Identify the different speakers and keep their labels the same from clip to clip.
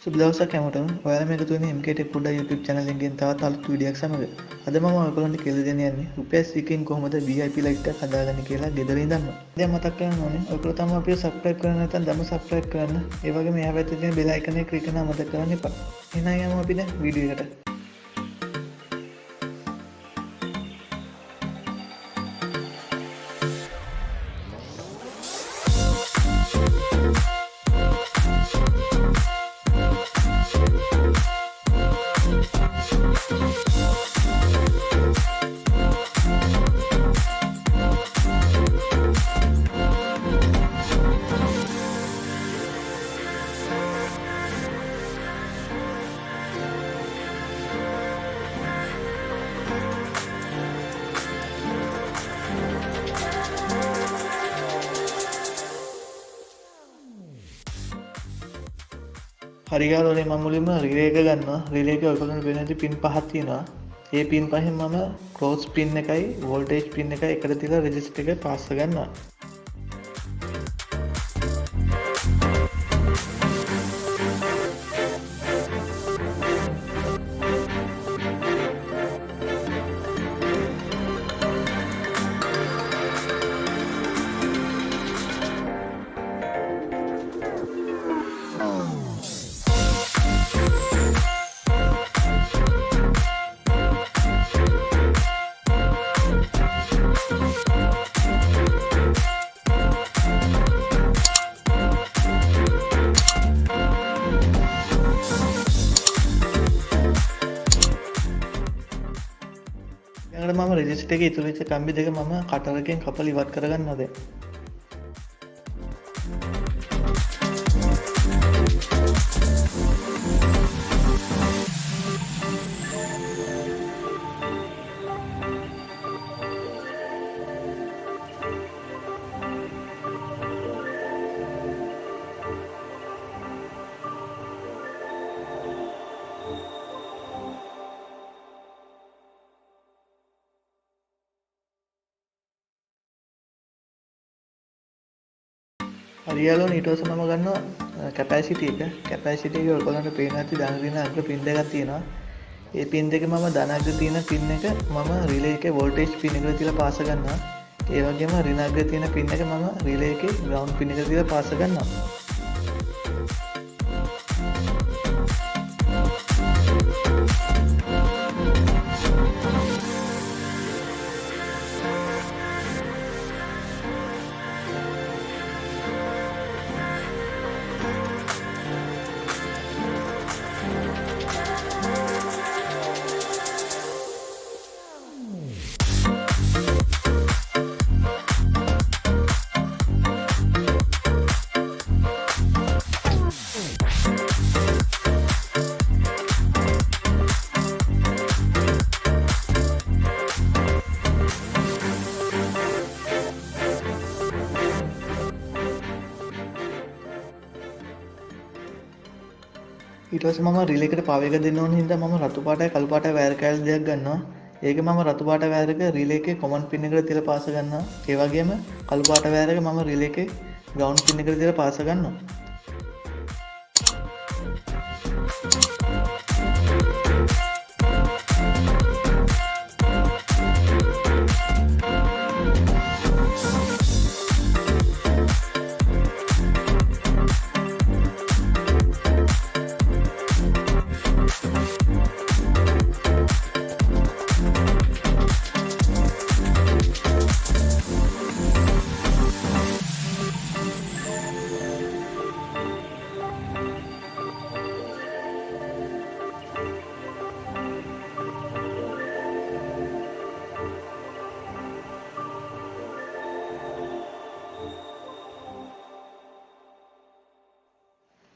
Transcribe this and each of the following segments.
Speaker 1: සුබ දවසක් හැමෝටම. ඔයාලා මේක තුනේ MKT Podda YouTube channel එකෙන් තවත් අලුත් වීඩියෝ එකක් සමග. අද මම ඔයගොල්ලන්ට කියලා දෙන්න යන්නේ රුපියල් 100කින් කොහොමද VIP light එකක් හදාගන්නේ කියලා ගෙදර ඉඳන්ම. දැන් මතක් කරගන්න ඕනේ ඔයගොල්ලෝ තාම අපිව subscribe කරලා නැත්නම් දැන්ම subscribe කරන්න. ඒ වගේම එහා පැත්තේ තියෙන bell icon එක click කරන්න අමතක කරන්න එපා. එහෙනම් යමු අපි දැන් වීඩියෝ එකට. හරියාලෝනේ මම මුලින්ම රිලේ එක ගන්නවා. රිලේ එකේ ඔයගොල්ලන්ට වෙන ඇති පින් පහක් තියෙනවා. ඒ පින් පහෙන් මම ක්‍රෝස් පින් එකයි වෝල්ටේජ් පින් එකයි එකට තියලා රෙජිස්ටර් එක පාස් කරගන්නවා. මම රෙජිස්ටර් එකේ ඉතුරු වෙච්ච කම්බි දෙක මම කටරකින් කපලා ඉවත් කරගන්නවා දැන්. හරියාලෝනේ ඊට පස්සේ මම ගන්නවා කැපැසිටි එක. කැපැසිටි එක ඔයගොල්ලන්ට පේන ඇති ඩනඟන අග්‍ර පින් දෙකක් තියෙනවා. ඒ පින් දෙකේ මම ඩනඟ තියෙන පින් එක මම රිලේ එකේ වෝල්ටේජ් පින් එකට තියලා පාස ගන්නවා. ඒ වගේම ඍණාග්‍ර තියෙන පින් එක මම රිලේ එකේ ග්‍රවුන්ඩ් පින් එකට තියලා පාස ගන්නවා. ඊට පස්සේ මම රිලේ එකට පවර් එක දෙන්න ඕන හින්දා මම රතු පාටයි කළු පාටයි වයර් කෑලි දෙකක් ගන්නවා. ඒක මම රතු පාට වයර් එක රිලේ එකේ කොමන් පින් එකට තියලා පාස ගන්නවා. ඒ වගේම කළු පාට වයර් එක මම රිලේ එකේ ග්‍රවුන්ඩ් පින් එකට තියලා පාස ගන්නවා.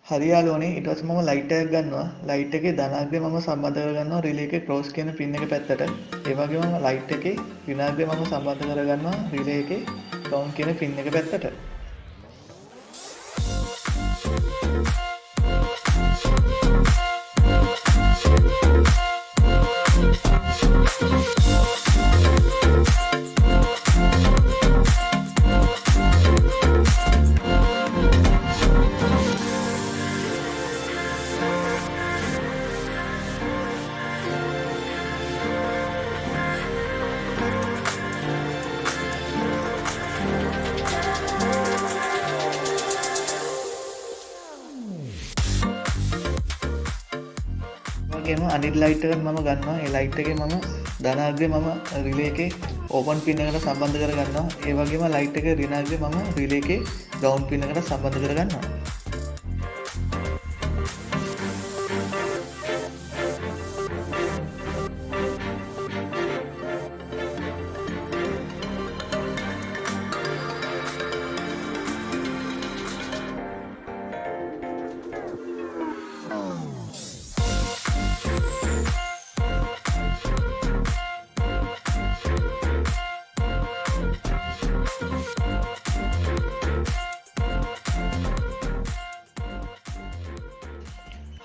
Speaker 1: හරියාලෝනේ ඊට පස්සේ මම ලයිට් එකක් ගන්නවා. ලයිට් එකේ ධනාග්‍රය මම සම්බන්ධ කරගන්නවා රිලේ එකේ ක්‍රෝස් කියන පින් එක පැත්තට. ඒ වගේම මම ලයිට් එකේ ඍණාග්‍රය මම සම්බන්ධ කරගන්නවා රිලේ එකේ ග්‍රවුන්ඩ් කියන පින් එක පැත්තට. වගේම අනිත් ලයිට් එකත් මම ගන්නවා. ඒ ලයිට් එකේ මම ධනාග්‍රේ මම රිලේ එකේ ඕපන් පින් එකට සම්බන්ධ කරගන්නවා. ඒ වගේම ලයිට් එකේ ඍණාග්‍රේ මම රිලේ එකේ ග්‍රවුන්ඩ් පින් එකට සම්බන්ධ කරගන්නවා.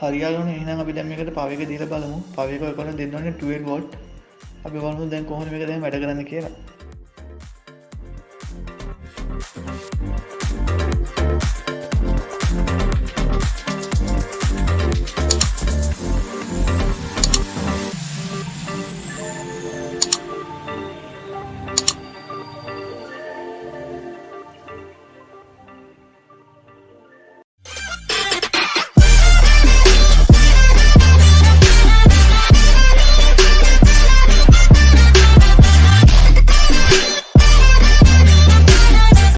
Speaker 1: හරියාලුනේ. එහෙනම් අපි දැන් මේකට පවයක දීලා බලමු. පවයක ඔයගොල්ලෝ දෙන්න ඕනේ 12 වෝල්ට්. අපි බලමු දැන් කොහොමද මේක දැන් වැඩ කරන්නේ කියලා.